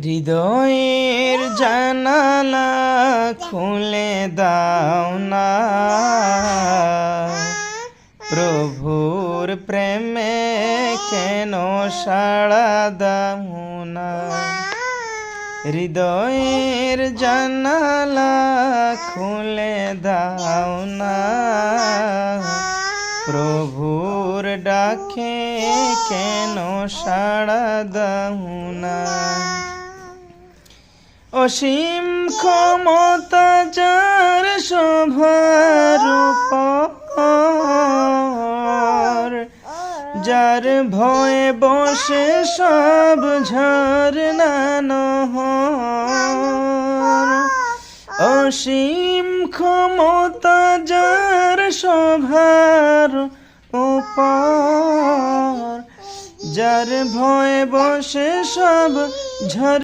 হৃদয়ের জানালা খুলে দাও না, প্রভুর প্রেমে কেন সাড়া দাও না। হৃদয়ের জানালা খুলে দাও না, প্রভুর ডাকে কেন সাড়া দাও না। অসীম ক্ষমতা যার সভার উপর, যার ভয়ে বসে সব ঝরনা নহর। অসীম ক্ষমতা যার সভার উপর, যার ভয়ে বসে সব ঝর